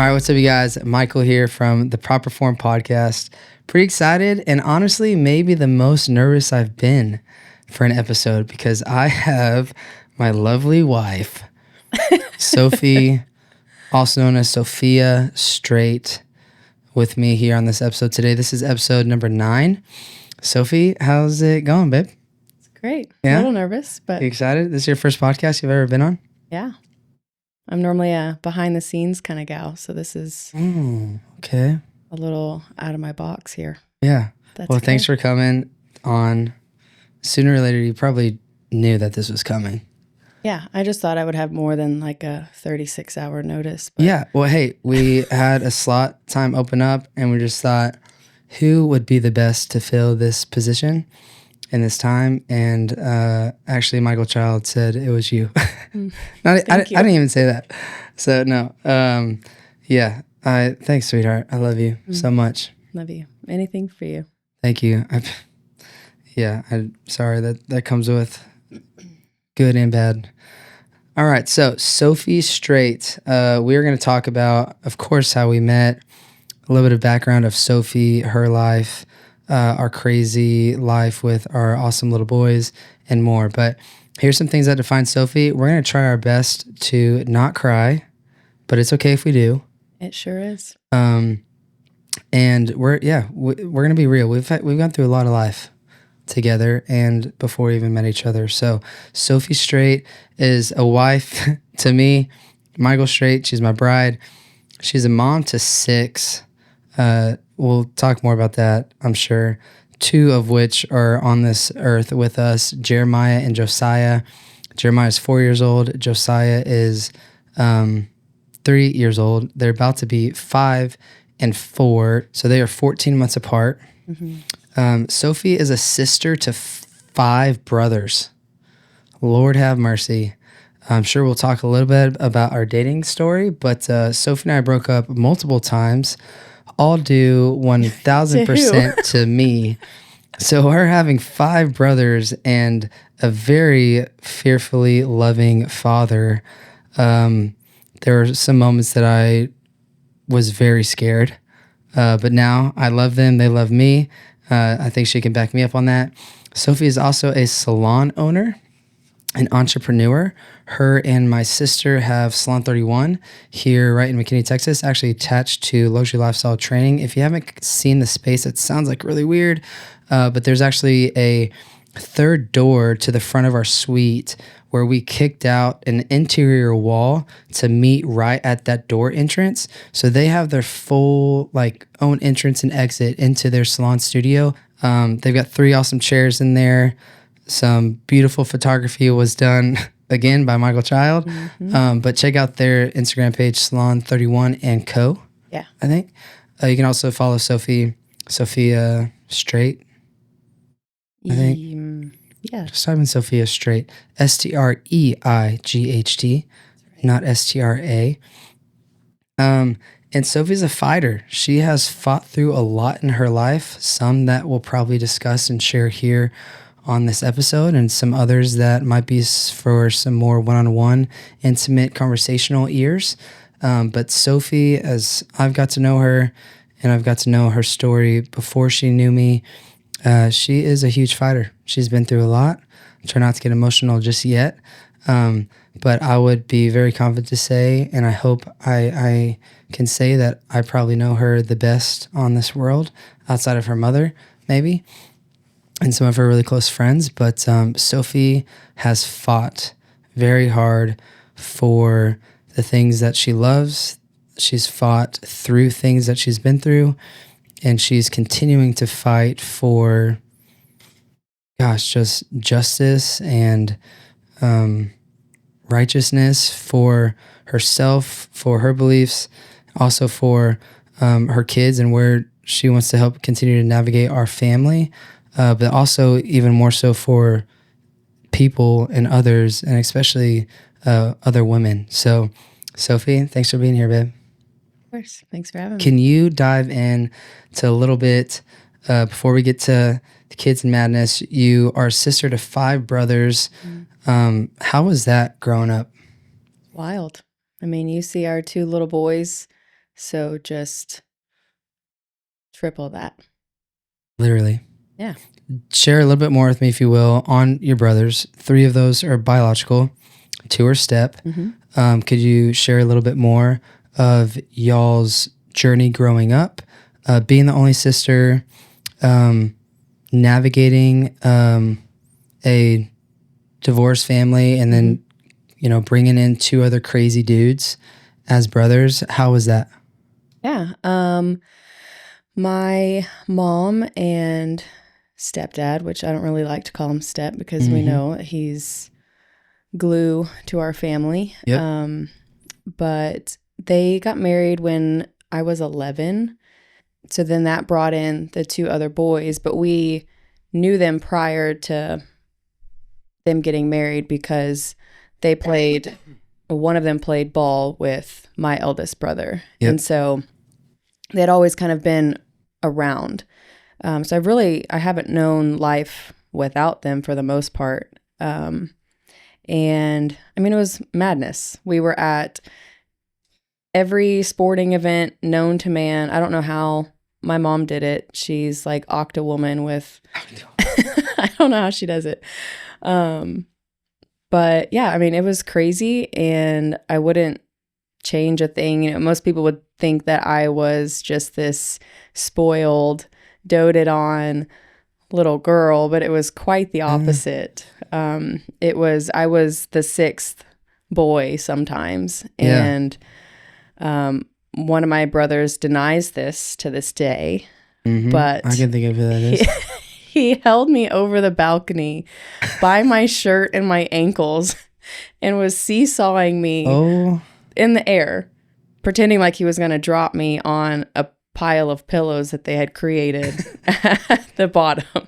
All right, what's up, you guys? Michael here from the Proper Form Podcast. Pretty excited, and honestly, maybe the most nervous I've been for an episode because I have my lovely wife, Sophie, also known as Sophia Streight, with me here on this episode today. This is episode number 9. Sophie, how's it going, babe? It's great. Yeah? A little nervous, but You excited? This is your first podcast you've ever been on? yeah. I'm normally a behind the scenes kind of gal, so this is Okay. a little out of my box here. Yeah. That's Well, thanks good. for coming on. Sooner or later, you probably knew that this was coming. Yeah, I just thought I would have more than like a 36-hour notice. But Yeah. Well, hey, we had a slot time open up, and we just thought, who would be the best to fill this position in this time? And actually, Michael Child said it was you. I didn't even say that. So no. Yeah. Thanks, sweetheart. I love you so much. Love you. Anything for you. Thank you. I'm sorry that comes with good and bad. All right, so Sophie Streight. We're going to talk about, of course, how we met, a little bit of background of Sophie, her life, our crazy life with our awesome little boys, and more. But here's some things that define Sophie. We're going to try our best to not cry, but it's okay if we do. It sure is. And we're going to be real. We've gone through a lot of life together and before we even met each other. So Sophie Streight is a wife to me. Michael Streight, she's my bride. She's a mom to 6. We'll talk more about that, I'm sure. 2 of which are on this earth with us, Jeremiah and Josiah. Jeremiah is 4 years old. Josiah is 3 years old. They're about to be 5 and 4. So they are 14 months apart. Sophie is a sister to 5 brothers. Lord have mercy. I'm sure we'll talk a little bit about our dating story, but Sophie and I broke up multiple times, all due 1,000% to me. So her having 5 brothers and a very fearfully loving father, there were some moments that I was very scared, but now I love them. They love me. I think she can back me up on that. Sophie is also a salon owner, an entrepreneur. Her and my sister have Salon 31 here right in McKinney, Texas, actually attached to Luxury Lifestyle Training. If you haven't seen the space, it sounds like really weird, but there's actually a third door to the front of our suite where we kicked out an interior wall to meet right at that door entrance. So they have their full own entrance and exit into their salon studio. They've got 3 awesome chairs in there. Some beautiful photography was done again by Michael Child. But check out their Instagram page, Salon 31 and Co. Yeah. I think. You can also follow Sophia Streight. I think. Yeah. Just type in Sophia Streight. Streight, not STRA. And Sophie's a fighter. She has fought through a lot in her life, some that we'll probably discuss and share here on this episode, and some others that might be for some more one-on-one, intimate, conversational ears. But Sophie, as I've got to know her, and I've got to know her story before she knew me, she is a huge fighter. She's been through a lot. Try not to get emotional just yet. But I would be very confident to say, and I hope I can say that I probably know her the best on this world, outside of her mother, maybe, and some of her really close friends. But Sophie has fought very hard for the things that she loves. She's fought through things that she's been through. And she's continuing to fight for, just justice and righteousness for herself, for her beliefs, also for her kids and where she wants to help continue to navigate our family, but also even more so for people and others, and especially other women. So, Sophie, thanks for being here, babe. Of course. Thanks for having me. Can you dive in to a little bit before we get to the kids and madness? You are a sister to 5 brothers. How was that growing up? Wild. I mean, you see our 2 little boys So just triple that. Literally. Yeah. Share a little bit more with me, if you will, on your brothers. 3 of those are biological, 2 are step. Could you share a little bit more of y'all's journey growing up, being the only sister, navigating a divorced family, and then bringing in 2 other crazy dudes as brothers? How was that? Yeah. My mom and stepdad, which I don't really like to call him step because we know he's glue to our family. Yep. But they got married when I was 11. So then that brought in the 2 other boys, but we knew them prior to them getting married because one of them played ball with my eldest brother. Yep. And so they'd always kind of been around. So I haven't known life without them for the most part. And I mean, it was madness. We were at every sporting event known to man. I don't know how my mom did it. She's like Octa woman with, I don't know how she does it. But yeah, I mean, it was crazy and I wouldn't change a thing. Most people would think that I was just this spoiled, doted on little girl, but it was quite the opposite. I was the 6th boy sometimes. Yeah. And one of my brothers denies this to this day, but I can think of who that is. He held me over the balcony by my shirt and my ankles and was seesawing me in the air, pretending like he was going to drop me on a pile of pillows that they had created at the bottom.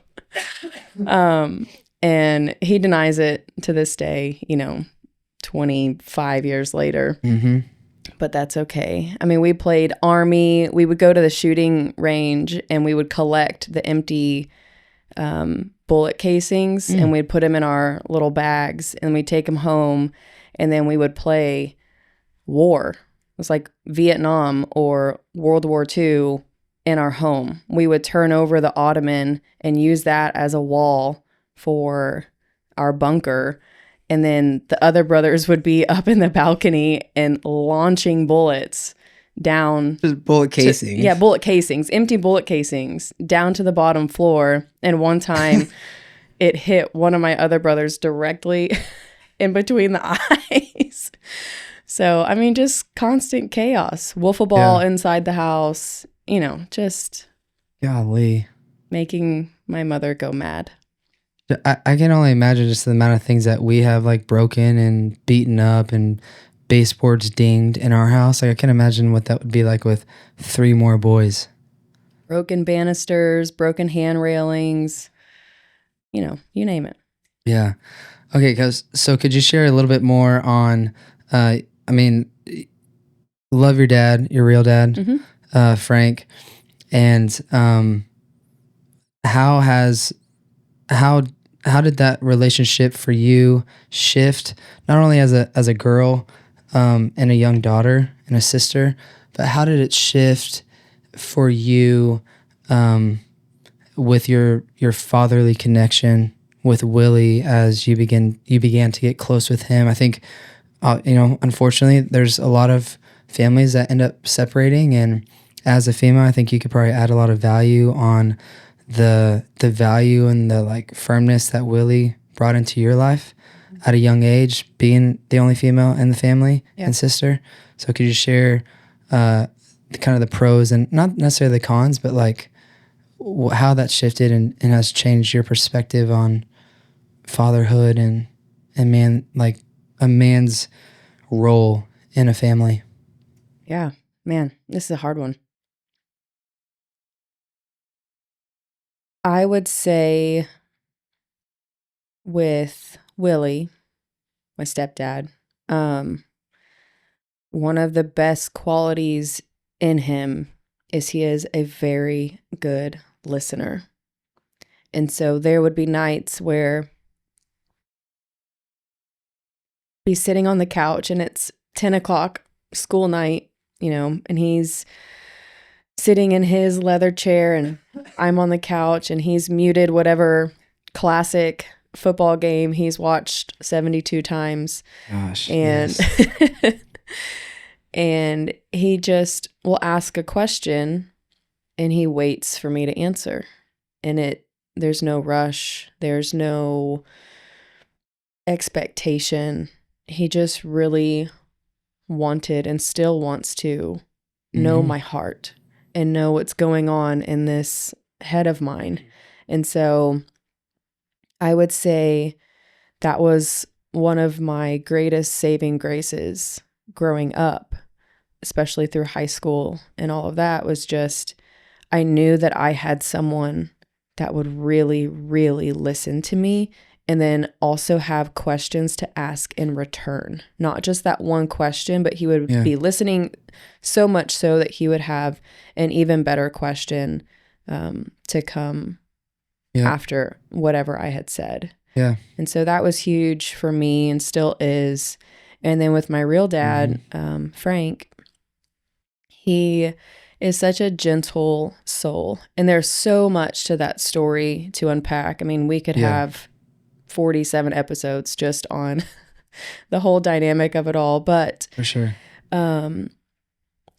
And he denies it to this day, 25 years later. But that's okay. I mean, we played Army. We would go to the shooting range and we would collect the empty bullet casings and we'd put them in our little bags and we'd take them home and then we would play war. It was like Vietnam or World War II in our home. We would turn over the ottoman and use that as a wall for our bunker. And then the other brothers would be up in the balcony and launching bullets down. Just bullet casings. Bullet casings, empty bullet casings down to the bottom floor. And one time it hit one of my other brothers directly in between the eyes. So, I mean, just constant chaos. Wiffle ball inside the house, just golly, making my mother go mad. I can only imagine just the amount of things that we have like broken and beaten up and baseboards dinged in our house. Like I can imagine what that would be like with 3 more boys. Broken banisters, broken hand railings, you name it. Yeah. Okay, so could you share a little bit more on, I mean, love your dad, your real dad, Frank, and how did that relationship for you shift, not only as a girl and a young daughter and a sister, but how did it shift for you with your fatherly connection with Willie as you began to get close with him? I think unfortunately there's a lot of families that end up separating, and as a female I think you could probably add a lot of value on the value and the like firmness that Willie brought into your life at a young age, being the only female in the family and sister. So could you share kind of the pros and not necessarily the cons, but like how that shifted and has changed your perspective on fatherhood and man, like a man's role in a family? Yeah, man, this is a hard one. I would say with Willie, my stepdad, one of the best qualities in him is he is a very good listener. And so there would be nights where be sitting on the couch and it's 10 o'clock school night, and he's sitting in his leather chair and I'm on the couch and he's muted whatever classic football game he's watched 72 times. Gosh, and yes. and he just will ask a question and he waits for me to answer. And there's no rush. There's no expectation. He just really wanted and still wants to know my heart and know what's going on in this head of mine. And so I would say that was one of my greatest saving graces growing up, especially through high school and all of that, was just I knew that I had someone that would really, really listen to me and then also have questions to ask in return. Not just that one question, but he would be listening so much so that he would have an even better question to come after whatever I had said. Yeah. And so that was huge for me and still is. And then with my real dad, Frank, he is such a gentle soul. And there's so much to that story to unpack. I mean, we could have 47 episodes just on the whole dynamic of it all. But for sure,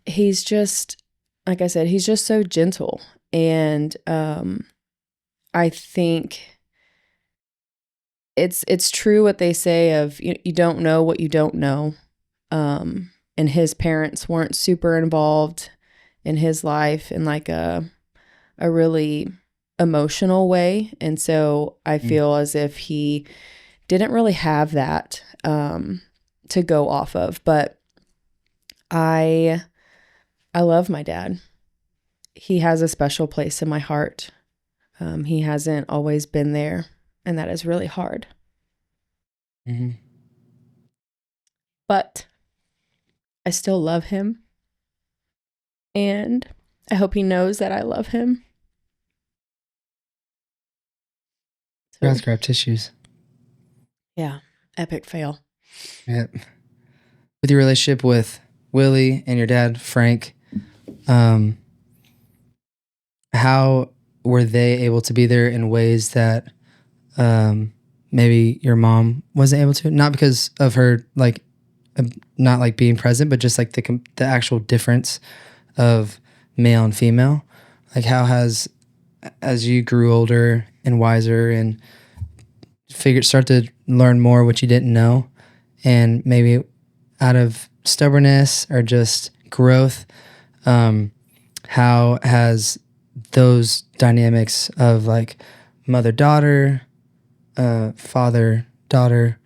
he's just, like I said, he's just so gentle. And I think it's true what they say of you don't know what you don't know. And his parents weren't super involved in his life in like a really emotional way. And so I feel as if he didn't really have that to go off of. But I love my dad. He has a special place in my heart. He hasn't always been there, and that is really hard. But I still love him, and I hope he knows that I love him. So, guys, grab tissues. Yeah, epic fail. Yep. With your relationship with Willie and your dad, Frank, how were they able to be there in ways that maybe your mom wasn't able to? Not because of her not like being present, but just like the actual difference of male and female. Like how has, as you grew older and wiser and start to learn more what you didn't know, and maybe out of stubbornness or just growth, how has those dynamics of like mother-daughter, father-daughter,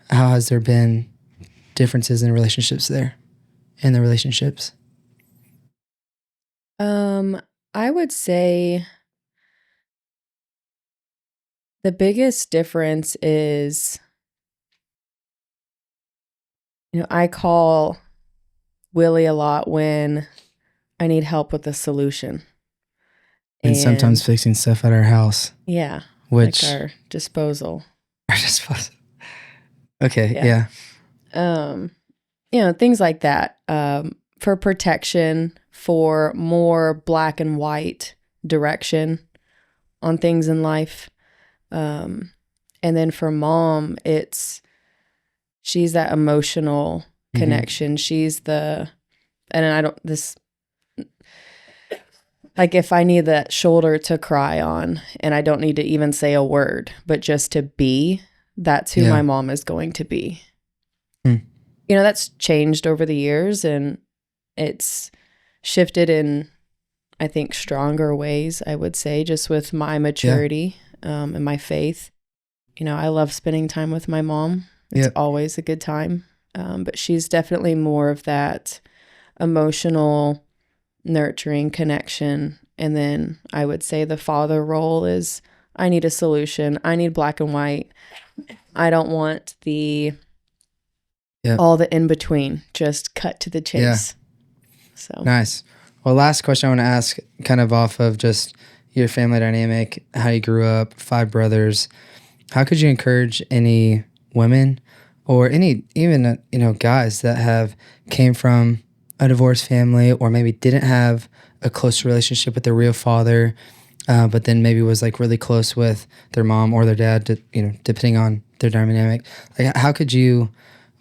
how has there been differences in relationships there, in the relationships? I would say the biggest difference is, I call Willie a lot when I need help with a solution. And sometimes fixing stuff at our house. Yeah. Which like our disposal. Our disposal. Okay, yeah. Things like that. For protection, for more black and white direction on things in life. And then for mom, she's that emotional connection. She's like if I need that shoulder to cry on and I don't need to even say a word, but just to be, that's who my mom is going to be. That's changed over the years and it's shifted in, I think, stronger ways, I would say, just with my maturity and my faith. I love spending time with my mom. It's always a good time. But she's definitely more of that emotional, nurturing connection. And then I would say the father role is I need a solution. I need black and white. I don't want all the in between. Just cut to the chase. Yeah. So nice. Well, last question I want to ask, kind of off of just your family dynamic, how you grew up, 5 brothers. How could you encourage any women or any even guys that have came from a divorced family, or maybe didn't have a close relationship with their real father, but then maybe was like really close with their mom or their dad, depending on their dynamic. Like, how could you,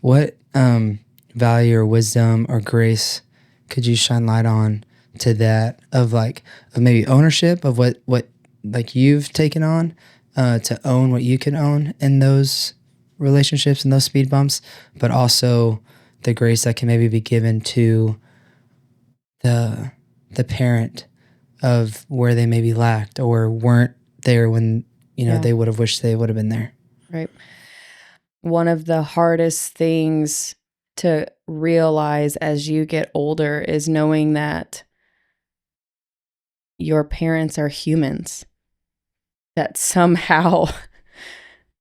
what value or wisdom or grace could you shine light on to that of maybe ownership of what like you've taken on to own what you can own in those relationships and those speed bumps, but also the grace that can maybe be given to the parent of where they maybe lacked or weren't there when they would have wished they would have been there. Right. One of the hardest things to realize as you get older is knowing that your parents are humans, that somehow,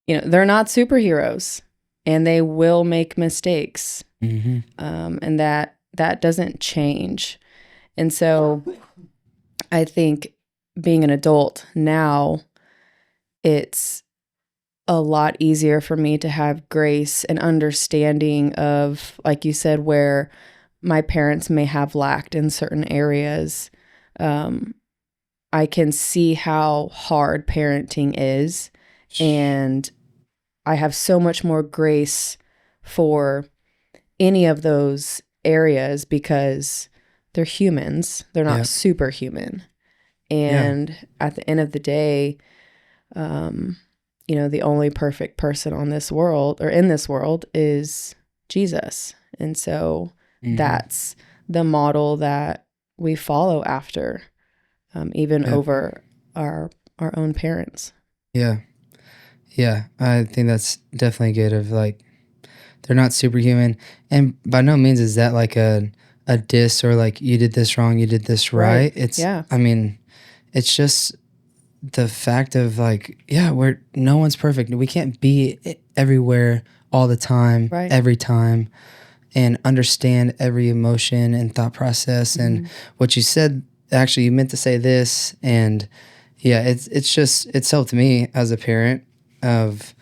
they're not superheroes and they will make mistakes. Mm-hmm. And that doesn't change. And so I think being an adult now, it's a lot easier for me to have grace and understanding of, like you said, where my parents may have lacked in certain areas. I can see how hard parenting is, and I have so much more grace for any of those areas because they're humans. They're not superhuman. And at the end of the day, the only perfect person on this world or in this world is Jesus. And so that's the model that we follow after, even over our own parents. Yeah. Yeah. I think that's definitely good of like, they're not superhuman. And by no means is that like a diss or like you did this wrong, you did this right. It's, I mean, it's just the fact of like, no one's perfect. We can't be everywhere all the time, every time, and understand every emotion and thought process. And what you said, actually, you meant to say this. And it's helped me as a parent and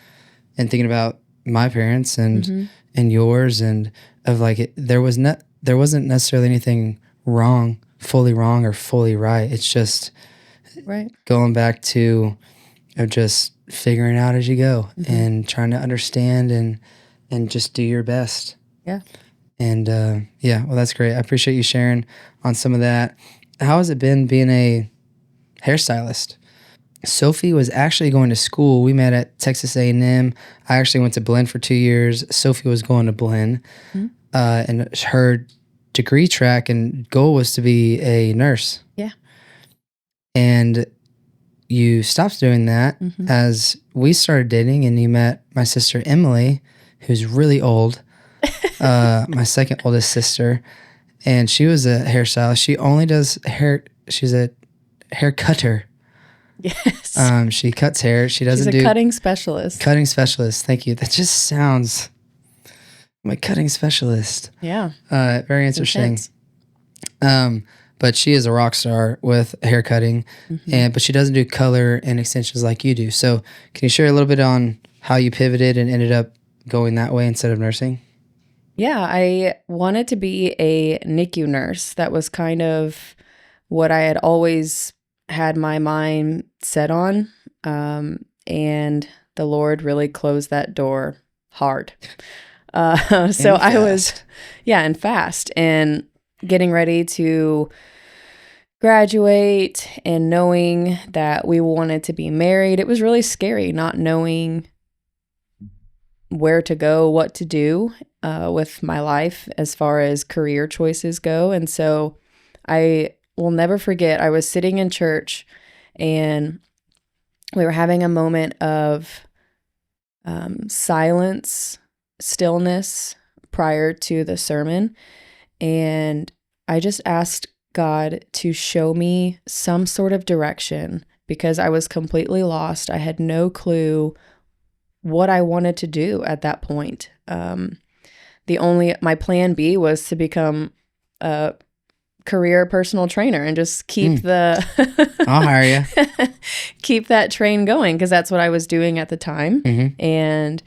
thinking about my parents and yours, and of like, there wasn't necessarily anything wrong, fully wrong or fully right. It's just, going back to just figuring out as you go and trying to understand and just do your best. Yeah. And well, that's great. I appreciate you sharing on some of that. How has it been being a hairstylist? Sophie was actually going to school. We met at Texas A&M. I actually went to Blinn for 2 years. Sophie was going to Blinn. And her degree track and goal was to be a nurse. Yeah. And you stopped doing that as we started dating, and you met my sister Emily, who's really old, my second oldest sister, and she was a hairstylist. She only does hair. She's a hair cutter. Yes. She cuts hair. She doesn't do... She's a cutting specialist. Cutting specialist. Thank you. That just sounds like cutting specialist. Yeah. Very interesting. But she is a rock star with hair cutting, but she doesn't do color and extensions like you do. So can you share a little bit on how you pivoted and ended up going that way instead of nursing? Yeah, I wanted to be a NICU nurse. That was kind of what I had always had my mind set on. And the Lord really closed that door hard. So I was, and fast. And getting ready to graduate and knowing that we wanted to be married, it was really scary not knowing where to go, what to do with my life as far as career choices go. And so I will never forget, I was sitting in church and we were having a moment of silence, stillness prior to the sermon. And I just asked God to show me some sort of direction because I was completely lost. I had no clue what I wanted to do at that point. My plan B was to become a career personal trainer and just keep I'll hire you. Keep that train going because that's what I was doing at the time. And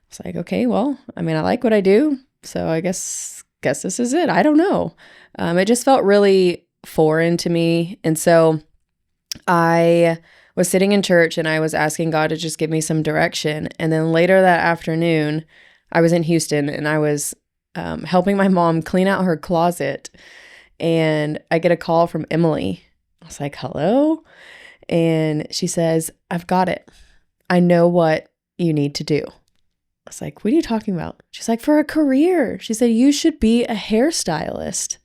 it's like, okay, well, I mean, I like what I do, so I guess guess this is it. I don't know. It just felt really foreign to me. And so I was sitting in church and I was asking God to just give me some direction. And then later that afternoon, I was in Houston and I was helping my mom clean out her closet. And I get a call from Emily. I was like, hello? And she says, I've got it. I know what you need to do. I was like, what are you talking about? She's like, for a career. She said, you should be a hairstylist.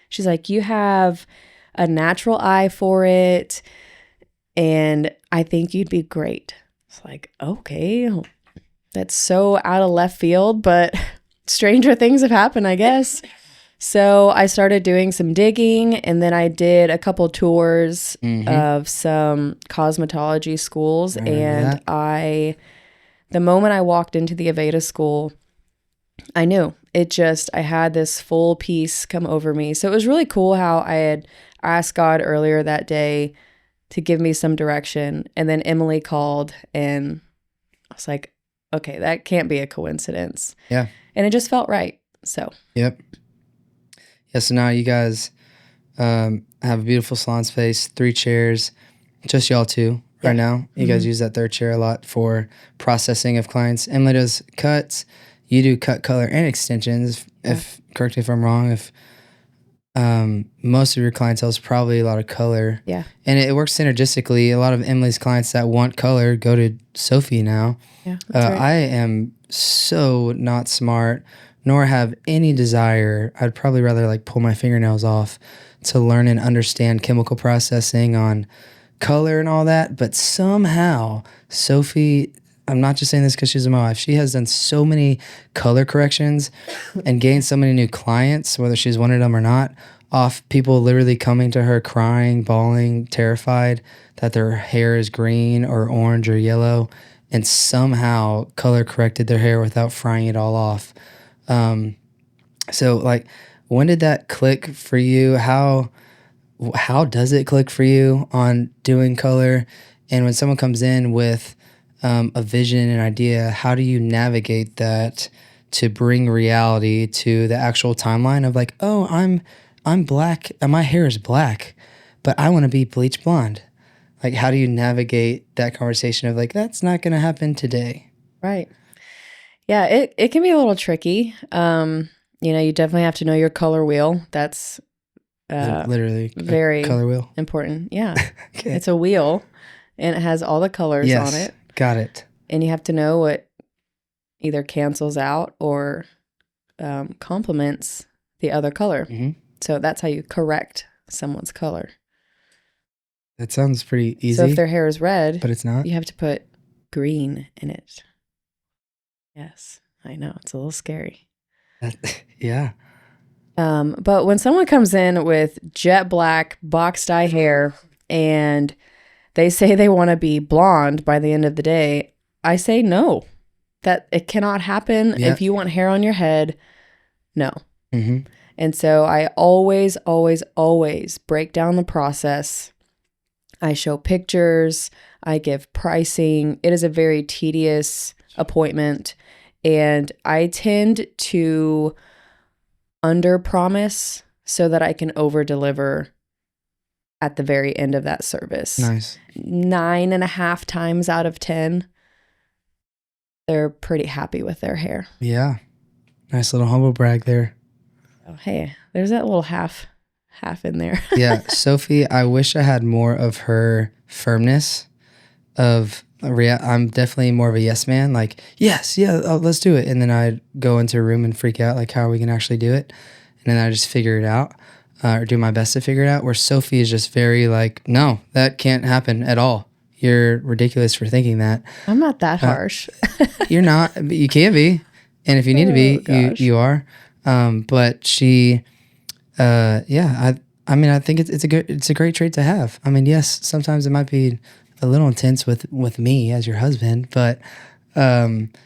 She's like, you have a natural eye for it. And I think you'd be great. It's like, okay, that's so out of left field, but stranger things have happened, I guess. So I started doing some digging, and then I did a couple tours of some cosmetology schools. And the moment I walked into the Aveda school, I knew I had this full peace come over me. So it was really cool how I had asked God earlier that day to give me some direction. And then Emily called and I was like, okay, that can't be a coincidence. Yeah. And it just felt right. So. Yep. Yeah, so now you guys have a beautiful salon space, 3 chairs, just y'all two right now. You guys use that 3rd chair a lot for processing of clients. Emily does cuts. You do cut, color, and extensions. If correct me if I'm wrong, if most of your clientele is probably a lot of color. Yeah. And it works synergistically. A lot of Emily's clients that want color go to Sophie now. Yeah, that's right. I am so not smart, nor have any desire. I'd probably rather like pull my fingernails off to learn and understand chemical processing on color and all that. But somehow Sophie, I'm not just saying this because she's my wife, she has done so many color corrections and gained so many new clients, whether she's wanted them or not, off people literally coming to her crying, bawling, terrified that their hair is green or orange or yellow, and somehow color corrected their hair without frying it all off. So like, when did that click for you? How does it click for you on doing color? And when someone comes in with a vision and idea, how do you navigate that to bring reality to the actual timeline of like, oh, I'm black and my hair is black, but I want to be bleach blonde. Like, how do you navigate that conversation of like, that's not going to happen today? Right. Yeah, it can be a little tricky. You definitely have to know your color wheel. That's literally very color wheel. Important. Yeah. Okay. It's a wheel and it has all the colors on it. Got it. And you have to know what either cancels out or complements the other color. Mm-hmm. So that's how you correct someone's color. That sounds pretty easy. So if their hair is red, but it's not, you have to put green in it. Yes, I know. It's a little scary. Yeah. But when someone comes in with jet black box dye hair and they say they want to be blonde by the end of the day, I say no. That it cannot happen. Yep. If you want hair on your head, no. Mm-hmm. And so I always, always, always break down the process. I show pictures. I give pricing. It is a very tedious appointment. And I tend to under-promise so that I can over-deliver at the very end of that service. Nice. 9.5 times out of 10, they're pretty happy with their hair. Yeah. Nice little humble brag there. Oh, hey, there's that little half in there. Yeah. Sophie, I wish I had more of her firmness of I'm definitely more of a yes man. Like, yes, yeah, let's do it. And then I'd go into a room and freak out, like, how are we going to actually do it? And then I just figure it out or do my best to figure it out. Where Sophie is just very like, no, that can't happen at all. You're ridiculous for thinking that. I'm not that harsh. You're not, but you can be. And if you need to be, you are. But she, yeah, I mean, I think it's a great trait to have. I mean, yes, sometimes it might be a little intense with me as your husband, but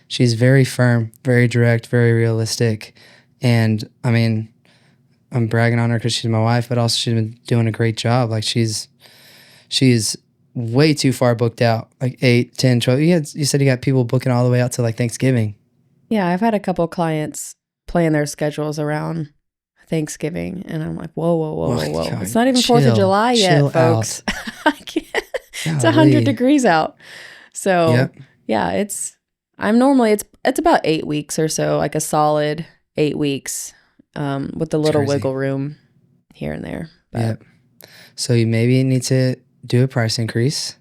she's very firm, very direct, very realistic. And I mean, I'm bragging on her because she's my wife, but also she's been doing a great job. Like she's way too far booked out, like 8, 10, 12. You said you got people booking all the way out to like Thanksgiving. Yeah, I've had a couple clients plan their schedules around Thanksgiving. And I'm like, whoa, whoa, whoa, whoa, whoa. God, it's not even 4th of July yet, folks. I can't. It's 100 degrees out. So yeah, it's about 8 weeks or so, like a solid 8 weeks, with a little wiggle room here and there. But. Yep. So you maybe need to do a price increase.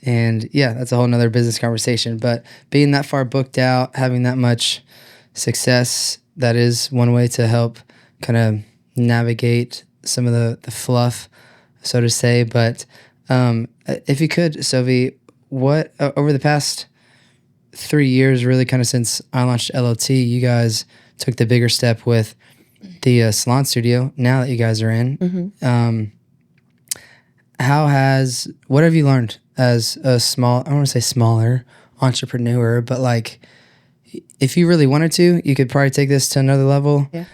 And yeah, that's a whole nother business conversation. But being that far booked out, having that much success, that is one way to help kind of navigate some of the fluff, so to say. But if you could, Sophie, what over the past 3 years, really kind of since I launched LLT, you guys took the bigger step with the salon studio. Now that you guys are in, what have you learned as a small, I don't want to say smaller entrepreneur, but like if you really wanted to, you could probably take this to another level. Yeah.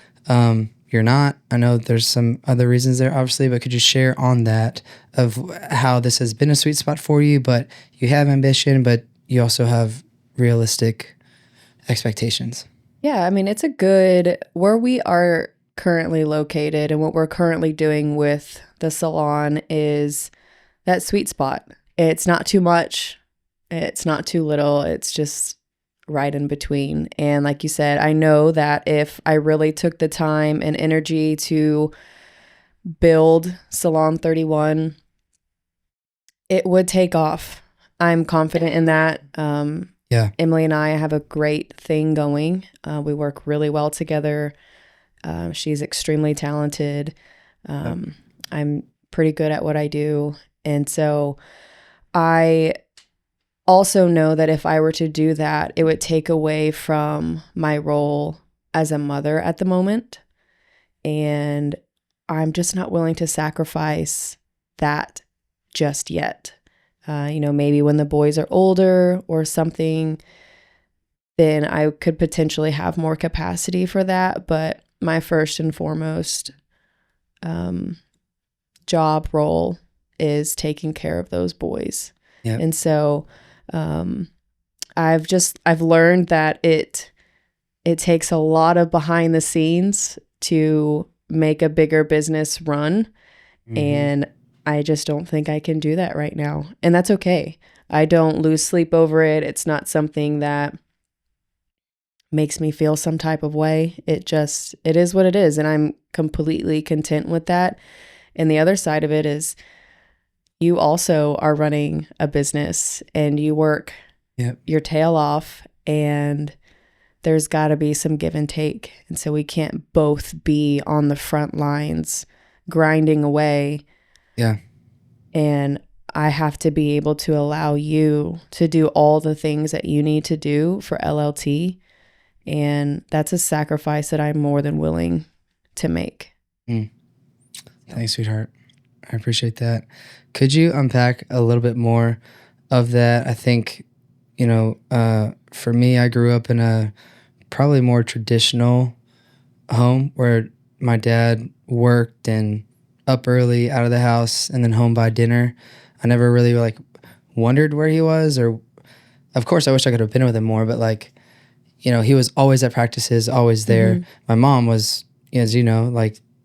You're not. I know there's some other reasons there, obviously, but could you share on that of how this has been a sweet spot for you, but you have ambition, but you also have realistic expectations? Yeah, I mean, it's a good, where we are currently located and what we're currently doing with the salon is that sweet spot. It's not too much. It's not too little. It's just right in between. And like you said, I know that if I really took the time and energy to build Salon 31, it would take off. I'm confident in that. Yeah. Emily and I have a great thing going. We work really well together. She's extremely talented. I'm pretty good at what I do. And so I also know that if I were to do that, it would take away from my role as a mother at the moment. And I'm just not willing to sacrifice that just yet. Maybe when the boys are older or something, then I could potentially have more capacity for that. But my first and foremost job role is taking care of those boys. Yep. And so I've learned that it takes a lot of behind the scenes to make a bigger business run. And I just don't think I can do that right now. And that's okay. I don't lose sleep over it. It's not something that makes me feel some type of way. It is what it is. And I'm completely content with that. And the other side of it is you also are running a business and you work your tail off, and there's got to be some give and take. And so we can't both be on the front lines grinding away. Yeah. And I have to be able to allow you to do all the things that you need to do for LLT. And that's a sacrifice that I'm more than willing to make. Thanks, sweetheart. I appreciate that. Could you unpack a little bit more of that? I think, for me, I grew up in a probably more traditional home where my dad worked and up early, out of the house, and then home by dinner. I never really wondered where he was, or of course I wish I could have been with him more, but he was always at practices, always there. My mom was, as you know,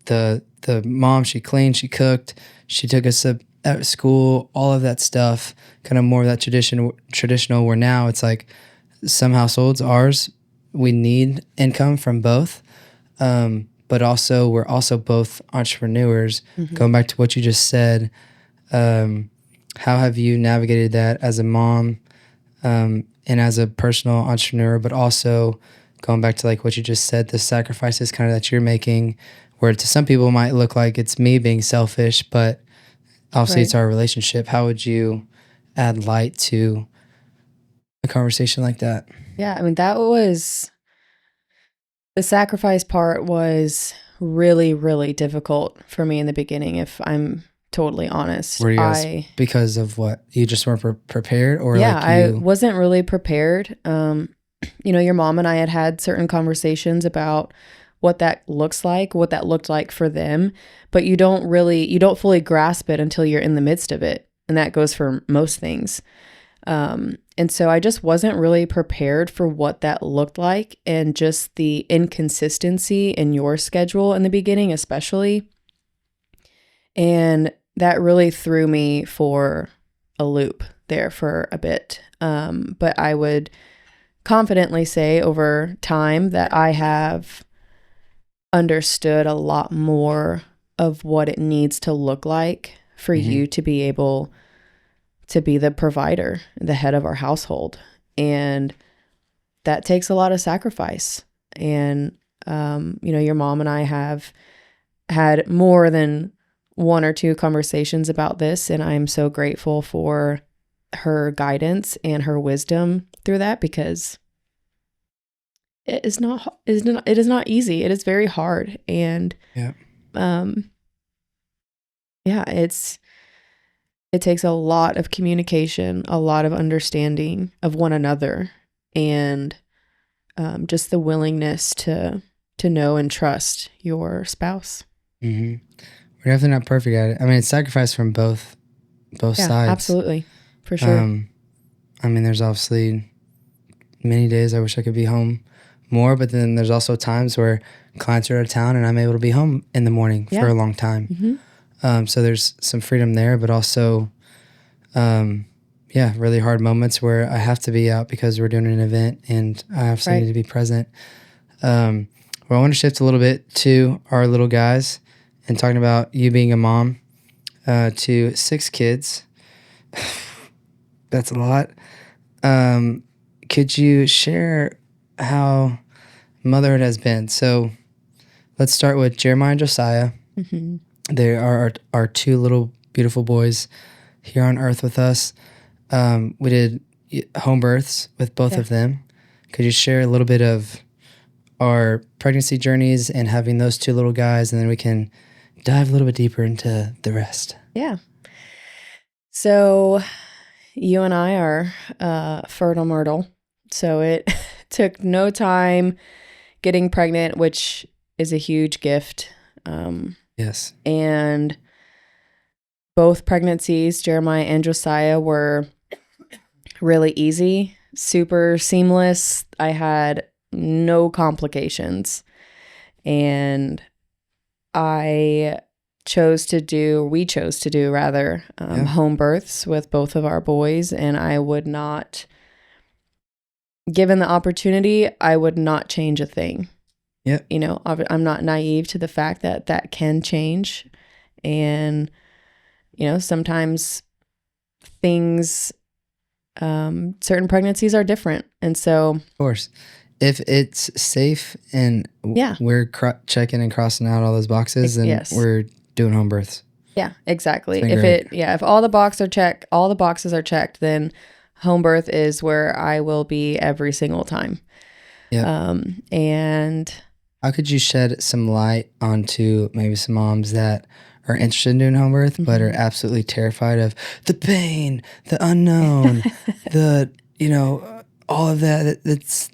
the mom, she cleaned, she cooked, she took us at school, all of that stuff, kind of more of that traditional, where now it's like some households, ours, we need income from both. But also we're also both entrepreneurs. Going back to what you just said, how have you navigated that as a mom and as a personal entrepreneur, but also going back to what you just said, the sacrifices kind of that you're making, where to some people it might look like it's me being selfish, but obviously it's our relationship. How would you add light to a conversation like that? Yeah, I mean, the sacrifice part was really, really difficult for me in the beginning, if I'm totally honest. Were you guys, because of what? You just weren't prepared? Or I wasn't really prepared. Your mom and I had certain conversations about what that looks like, what that looked like for them, but you don't fully grasp it until you're in the midst of it. And that goes for most things. And so I just wasn't really prepared for what that looked like, and just the inconsistency in your schedule in the beginning, especially. And that really threw me for a loop there for a bit. But I would confidently say over time that I have understood a lot more of what it needs to look like for you to be able to be the provider, the head of our household. And that takes a lot of sacrifice. And, your mom and I have had more than one or two conversations about this, and I'm so grateful for her guidance and her wisdom through that, because it is not easy. It is very hard. And it takes a lot of communication, a lot of understanding of one another, and just the willingness to know and trust your spouse. We're definitely not perfect at it. I mean, it's sacrifice from both sides. Absolutely, for sure. There's obviously many days I wish I could be home more, but then there's also times where clients are out of town and I'm able to be home in the morning for a long time. So there's some freedom there, but also, really hard moments where I have to be out because we're doing an event and I absolutely need to be present. Well, I want to shift a little bit to our little guys and talking about you being a mom to 6 kids. That's a lot. Could you share how motherhood has been? So let's start with Jeremiah and Josiah. They are our 2 little beautiful boys here on earth with us. We did home births with both of them. Could you share a little bit of our pregnancy journeys and having those 2 little guys, and then we can dive a little bit deeper into the rest? Yeah. So you and I are fertile myrtle. So it took no time getting pregnant, which is a huge gift. Yes. And both pregnancies, Jeremiah and Josiah, were really easy, super seamless. I had no complications. And we chose to do rather home births with both of our boys. And I would not, given the opportunity, I would not change a thing. Yep. I'm not naive to the fact that that can change. And, sometimes things, certain pregnancies are different. And so, of course, if it's safe and we're checking and crossing out all those boxes, then we're doing home births. Yeah, exactly. If all the boxes are checked, then home birth is where I will be every single time. Yeah. And how could you shed some light onto maybe some moms that are interested in doing home birth, but are absolutely terrified of the pain, the unknown, all of that.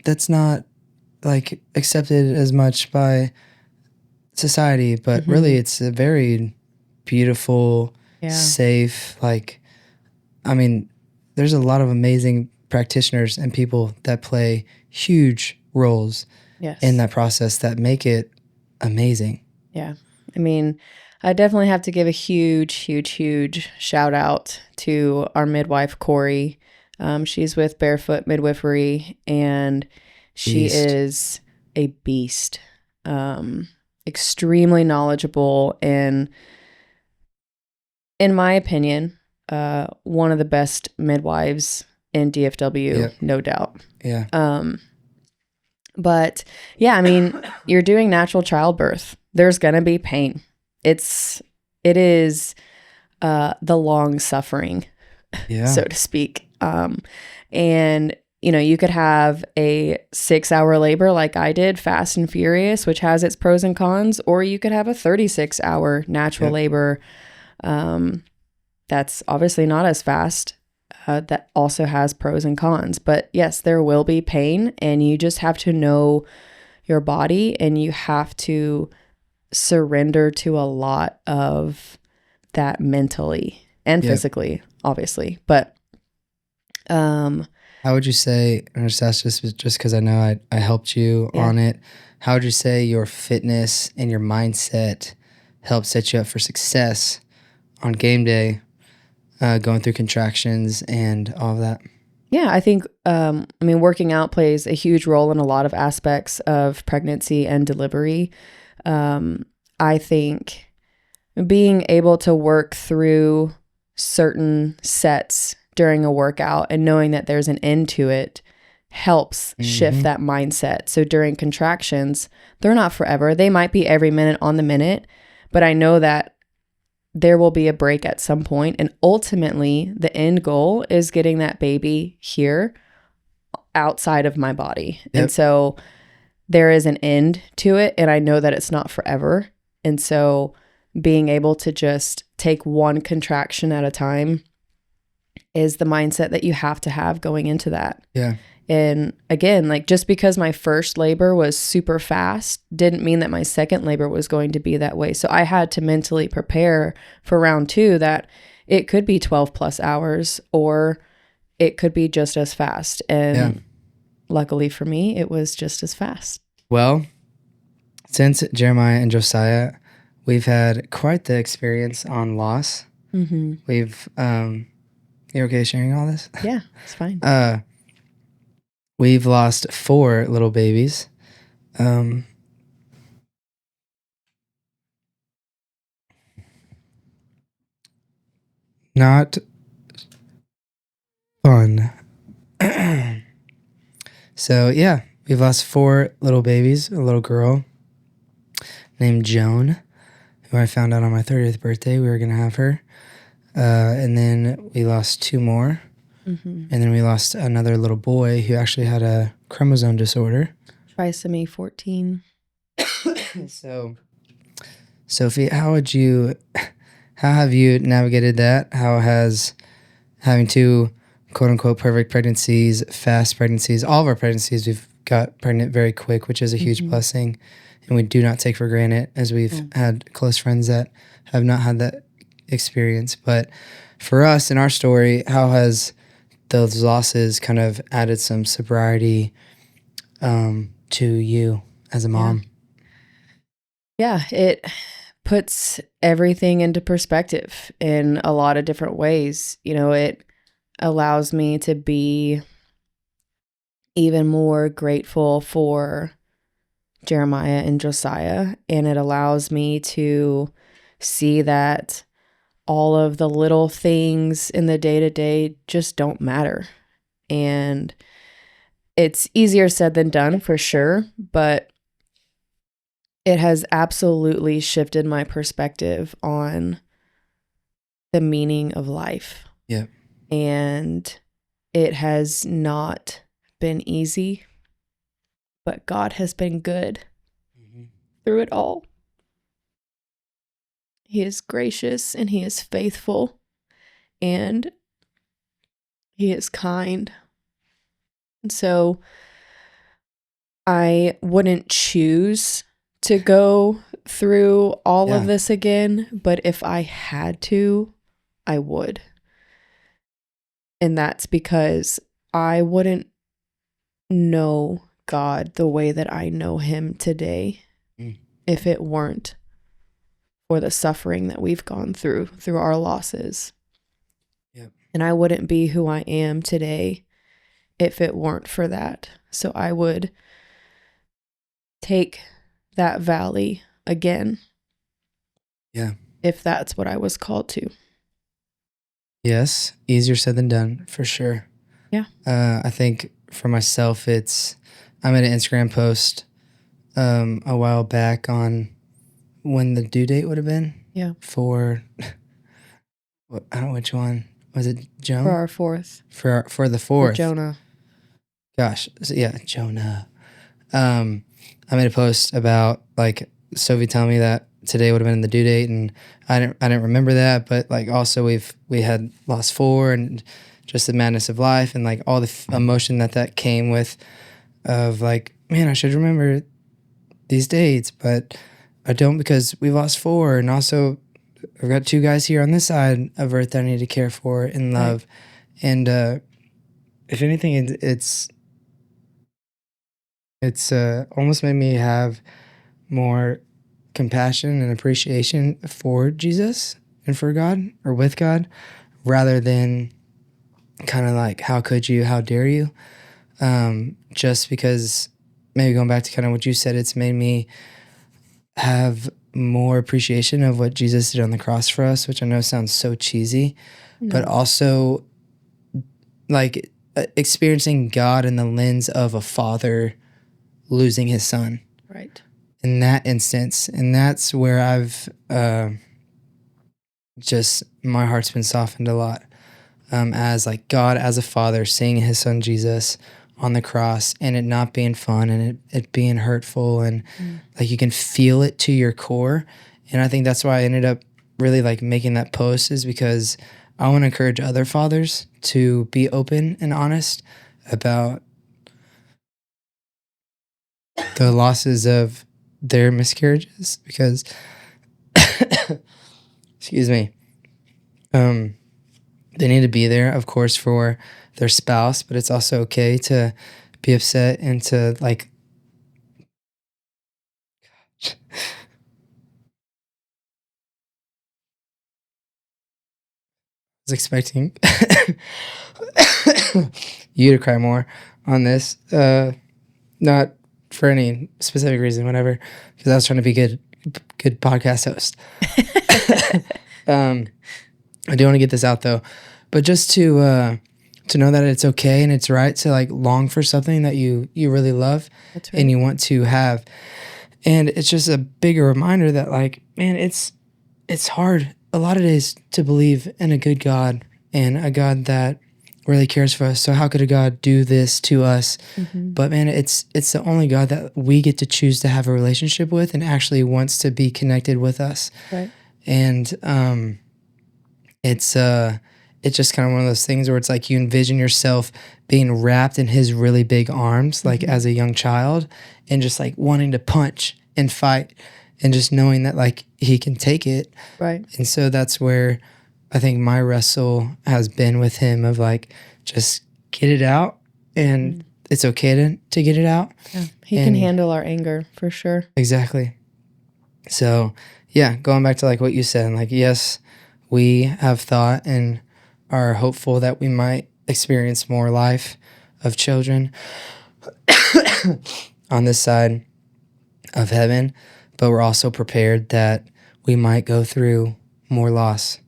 That's not like accepted as much by society, but really it's a very beautiful, safe, there's a lot of amazing practitioners and people that play huge roles in that process that make it amazing. Yeah. I definitely have to give a huge, huge, huge shout out to our midwife, Corey. She's with Barefoot Midwifery, and she is a beast. Extremely knowledgeable, and in my opinion, one of the best midwives in DFW, no doubt. Yeah. But you're doing natural childbirth. There's gonna be pain. It is the long suffering, so to speak. And you could have a 6-hour labor like I did, fast and furious, which has its pros and cons, or you could have a 36-hour natural labor. That's obviously not as fast. That also has pros and cons. But yes, there will be pain, and you just have to know your body, and you have to surrender to a lot of that mentally and physically, obviously. But How would you say, and I just asked this just because I know I helped you on it. How would you say your fitness and your mindset helped set you up for success on game day, going through contractions and all of that? Yeah, I think, working out plays a huge role in a lot of aspects of pregnancy and delivery. I think being able to work through certain sets during a workout and knowing that there's an end to it helps shift that mindset. So during contractions, they're not forever. They might be every minute on the minute, but I know that there will be a break at some point, and ultimately the end goal is getting that baby here outside of my body. Yep. And so there is an end to it, and I know that it's not forever. And so being able to just take one contraction at a time is the mindset that you have to have going into that. Yeah. And again, like, just because my first labor was super fast didn't mean that my second labor was going to be that way. So I had to mentally prepare for round 2 that it could be 12 plus hours or it could be just as fast. And luckily for me, it was just as fast. Well, since Jeremiah and Josiah, we've had quite the experience on loss. Mm-hmm. We've, you okay sharing all this? Yeah, it's fine. We've lost 4 little babies. Not fun. So, yeah, we've lost 4 little babies. A little girl named Joan, who I found out on my 30th birthday we were going to have her. And then we lost 2 more. Mm-hmm. And then we lost another little boy who actually had a chromosome disorder. Trisomy 14. So, Sophie, how have you navigated that? How has having 2 quote unquote perfect pregnancies, fast pregnancies, all of our pregnancies, we've got pregnant very quick, which is a huge blessing. And we do not take for granted, as we've had close friends that have not had that experience. But for us in our story, how has those losses kind of added some sobriety to you as a mom? Yeah, it puts everything into perspective in a lot of different ways. You know, it allows me to be even more grateful for Jeremiah and Josiah, and it allows me to see that all of the little things in the day-to-day just don't matter. And it's easier said than done for sure, but it has absolutely shifted my perspective on the meaning of life. Yeah. And it has not been easy, but God has been good through it all. He is gracious and he is faithful and he is kind. And so I wouldn't choose to go through all of this again, but if I had to, I would. And that's because I wouldn't know God the way that I know him today if it weren't for the suffering that we've gone through our losses. Yep. And I wouldn't be who I am today if it weren't for that. So I would take that valley again. Yeah. If that's what I was called to. Yes. Easier said than done, for sure. Yeah. I think for myself, I made an Instagram post a while back on when the due date would have been. Yeah. For, I don't know which one. Was it Joan? For our 4th. For the 4th. For Jonah. Gosh. So yeah, Jonah. I made a post about, like, Sophie telling me that today would have been the due date, and I didn't remember that, but, like, also we had lost 4 and just the madness of life and, like, all the emotion that came with of, like, man, I should remember these dates, but I don't because we've lost 4, and also I've got 2 guys here on this side of Earth that I need to care for and love. Right. And if anything, it's almost made me have more compassion and appreciation for Jesus and for God or with God, rather than kind of like, how could you, how dare you? Just because, maybe going back to kind of what you said, it's made me have more appreciation of what Jesus did on the cross for us, which I know sounds so cheesy, but also like experiencing God in the lens of a father losing his son. Right. In that instance. And that's where I've just, my heart's been softened a lot. As like God as a father seeing his son Jesus on the cross, and it not being fun, and it being hurtful, and like you can feel it to your core. And I think that's why I ended up really like making that post, is because I want to encourage other fathers to be open and honest about the losses of their miscarriages, because excuse me, they need to be there, of course, for their spouse, but it's also okay to be upset and to like I was expecting you to cry more on this, not for any specific reason, whatever, because I was trying to be good podcast host. I do want to get this out though, but just to know that it's okay and it's right to like long for something that you really love. That's right. And you want to have, and it's just a bigger reminder that like, man, it's hard a lot of days to believe in a good God and a God that really cares for us. So how could a God do this to us? But man, it's the only God that we get to choose to have a relationship with and actually wants to be connected with us. Right. And it's just kind of one of those things where it's like you envision yourself being wrapped in his really big arms, like as a young child, and just like wanting to punch and fight, and just knowing that like he can take it. Right. And so that's where I think my wrestle has been with him, of like, just get it out, and it's okay to get it out. Yeah. He can handle our anger for sure. Exactly. So yeah, going back to like what you said, like, yes, we have thought and are hopeful that we might experience more life of children on this side of heaven, but we're also prepared that we might go through more loss.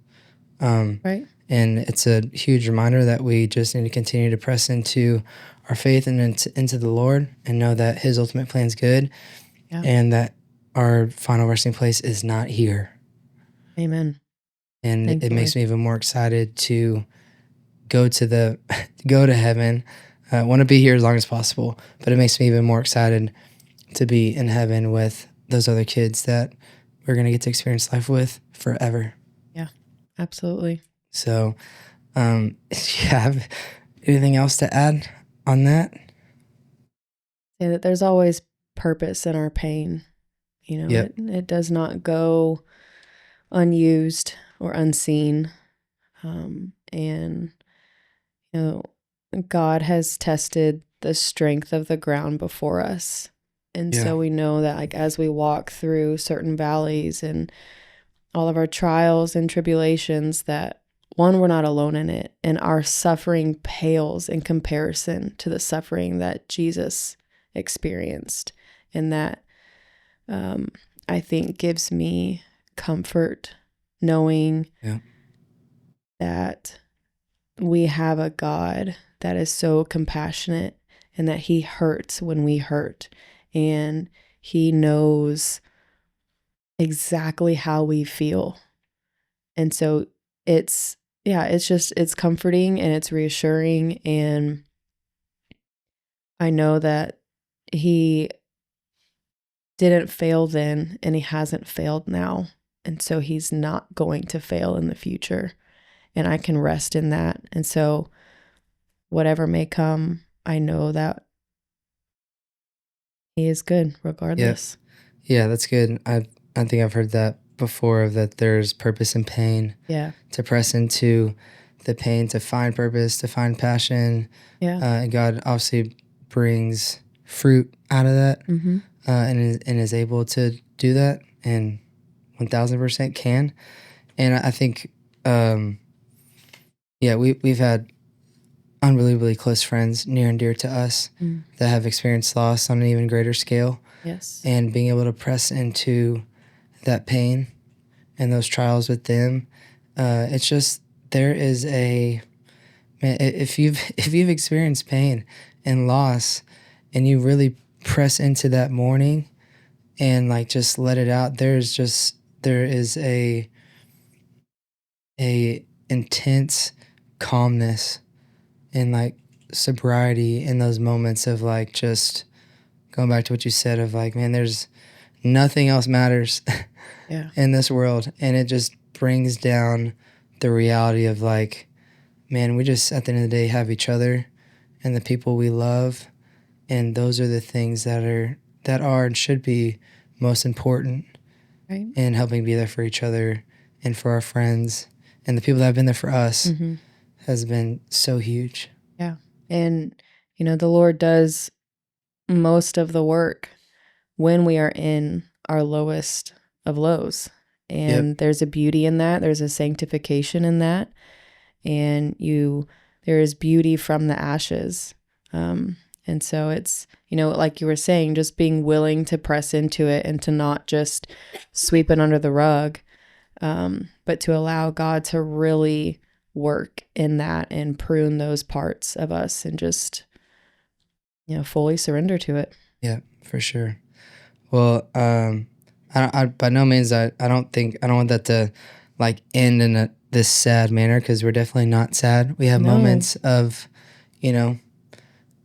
Right. And it's a huge reminder that we just need to continue to press into our faith and into the Lord, and know that his ultimate plan is good, and that our final resting place is not here. Amen. And Thankfully. It makes me even more excited to go to heaven. I want to be here as long as possible, but it makes me even more excited to be in heaven with those other kids that we're going to get to experience life with forever. Yeah, absolutely. So, do you have anything else to add on that? Say that there's always purpose in our pain. You know, it does not go unused or unseen. And, you know, God has tested the strength of the ground before us. And so we know that like as we walk through certain valleys and all of our trials and tribulations, that one, we're not alone in it, and our suffering pales in comparison to the suffering that Jesus experienced. And that I think gives me comfort knowing that we have a God that is so compassionate, and that he hurts when we hurt, and he knows exactly how we feel. And so it's comforting and it's reassuring. And I know that he didn't fail then, and he hasn't failed now. And so he's not going to fail in the future. And I can rest in that. And so whatever may come, I know that he is good regardless. Yeah, that's good. I think I've heard that before, of that there's purpose in pain. Yeah. To press into the pain to find purpose, to find passion. Yeah. And God obviously brings fruit out of that, and is able to do that, and 1000% can. And I think, we've had unbelievably close friends near and dear to us that have experienced loss on an even greater scale. Yes. And being able to press into that pain and those trials with them, it's just, there is a, man, if you've experienced pain and loss and you really press into that mourning and like just let it out, there is a intense calmness and like sobriety in those moments of like, just going back to what you said of like, man, there's nothing else matters in this world. And it just brings down the reality of like, man, we just at the end of the day have each other and the people we love. And those are the things that are and should be most important, right? In helping be there for each other and for our friends, and the people that have been there for us has been so huge. Yeah. And, the Lord does most of the work when we are in our lowest of lows. And there's a beauty in that. There's a sanctification in that. And there is beauty from the ashes. And so it's, like you were saying, just being willing to press into it and to not just sweep it under the rug, but to allow God to really work in that and prune those parts of us and just, fully surrender to it. Yeah, for sure. Well, I by no means, I don't want that to like end in this sad manner, because we're definitely not sad. We have moments of,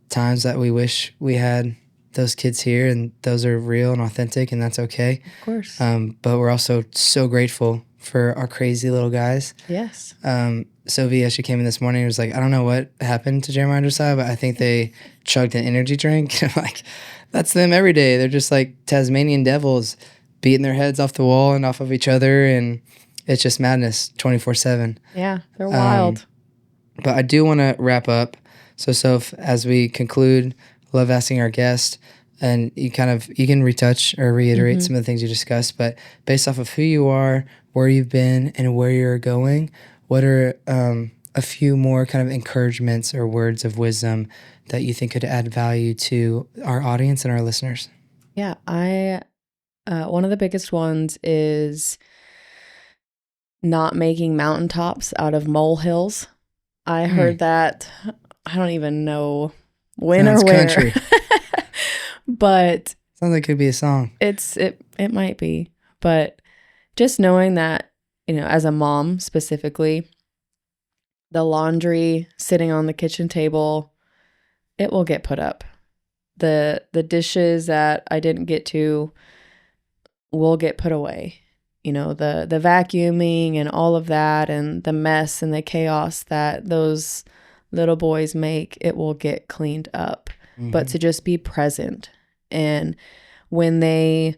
times that we wish we had those kids here, and those are real and authentic, and that's okay. Of course. But we're also so grateful for our crazy little guys. Yes. Sophie, as she came in this morning, was like, I don't know what happened to Jeremiah and Josiah, but I think they chugged an energy drink. I'm like, that's them every day. They're just like Tasmanian devils beating their heads off the wall and off of each other, and it's just madness 24/7. Yeah, they're wild. But I do want to wrap up. So, Soph, as we conclude, love asking our guest, and you can retouch or reiterate some of the things you discussed, but based off of who you are, where you've been, and where you're going, what are a few more kind of encouragements or words of wisdom that you think could add value to our audience and our listeners? Yeah, one of the biggest ones is not making mountaintops out of molehills. I heard that, I don't even know when or where. Country. But sounds like it could be a song. It might be. But just knowing that, as a mom specifically, the laundry sitting on the kitchen table, it will get put up. The dishes that I didn't get to will get put away. The vacuuming and all of that, and the mess and the chaos that those little boys make, it will get cleaned up. But to just be present, and when they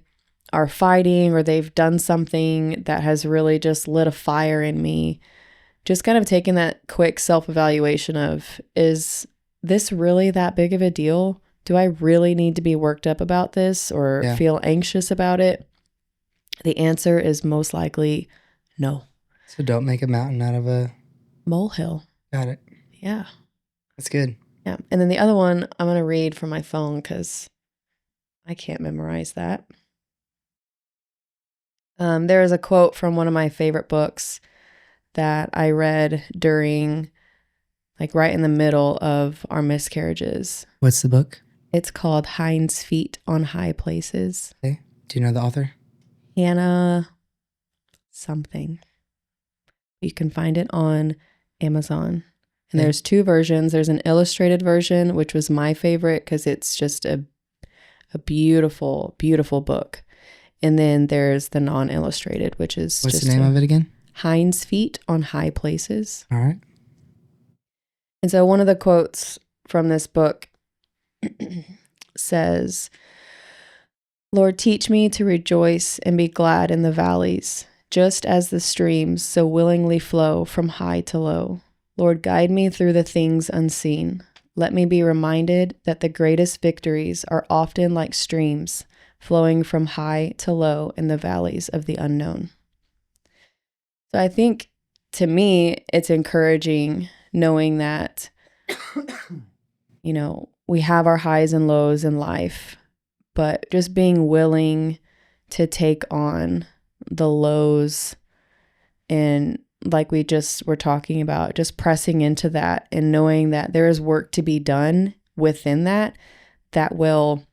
are fighting or they've done something that has really just lit a fire in me, just kind of taking that quick self-evaluation of, is this really that big of a deal? Do I really need to be worked up about this or feel anxious about it? The answer is most likely no. So don't make a mountain out of a molehill. Got it. Yeah. That's good. Yeah. And then the other one I'm going to read from my phone because I can't memorize that. There is a quote from one of my favorite books that I read during, like, right in the middle of our miscarriages. What's the book? It's called Hind's Feet on High Places. Okay. Do you know the author? Hannah something. You can find it on Amazon. And there's two versions. There's an illustrated version, which was my favorite because it's just a beautiful, beautiful book. And then there's the non-illustrated, which is What's the name of it again? Hind's Feet on High Places. All right. And so one of the quotes from this book says, "Lord, teach me to rejoice and be glad in the valleys, just as the streams so willingly flow from high to low. Lord, guide me through the things unseen. Let me be reminded that the greatest victories are often like streams flowing from high to low in the valleys of the unknown. So I think, to me, it's encouraging knowing that, you know, we have our highs and lows in life, but just being willing to take on the lows, and like we just were talking about, just pressing into that and knowing that there is work to be done within that will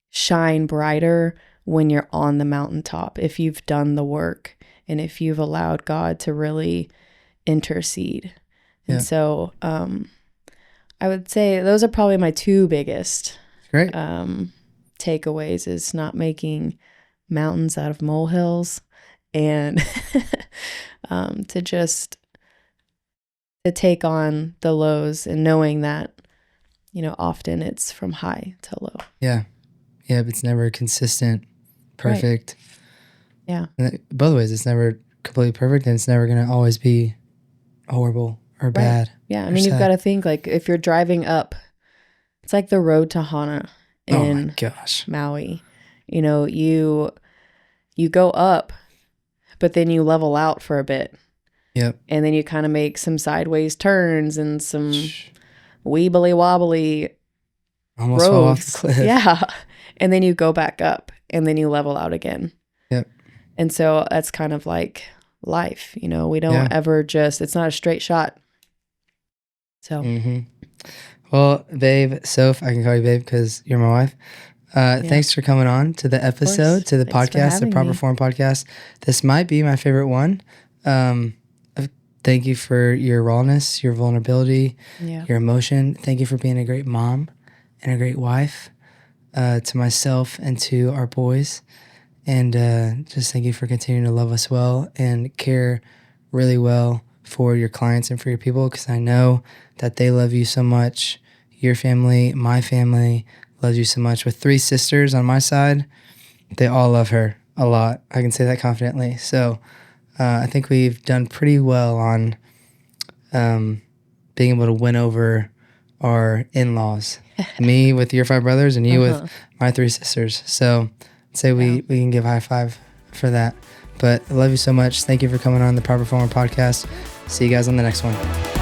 shine brighter when you're on the mountaintop, if you've done the work and if you've allowed God to really intercede. And so I would say those are probably my two biggest takeaways, is not making mountains out of molehills, and to take on the lows and knowing that, you know, often it's from high to low. Yeah. Yeah, but it's never consistent, perfect. Right. Yeah. Both ways, it's never completely perfect, and it's never going to always be horrible or bad. Yeah, I mean, you've got to think, like, if you're driving up, it's like the road to Hana in Maui. You know, you go up, but then you level out for a bit. Yep. And then you kind of make some sideways turns and some weebly wobbly almost fall off the cliff. Yeah. And then you go back up and then you level out again. Yep. And so that's kind of like life, you know, we don't ever just, it's not a straight shot. So. Well, babe, Soph, I can call you babe because you're my wife. Thanks for coming on to the episode, to the podcast, the Proper Form podcast. This might be my favorite one. Thank you for your rawness, your vulnerability, your emotion. Thank you for being a great mom and a great wife to myself and to our boys. And just thank you for continuing to love us well and care really well for your clients and for your people, because I know that they love you so much. Your family, my family loves you so much. With 3 sisters on my side, they all love her a lot. I can say that confidently. So I think we've done pretty well on being able to win over our in-laws. Me with your 5 brothers and you with my 3 sisters. So I'd say we can give a high five for that. But I love you so much. Thank you for coming on the Proper Former podcast. See you guys on the next one.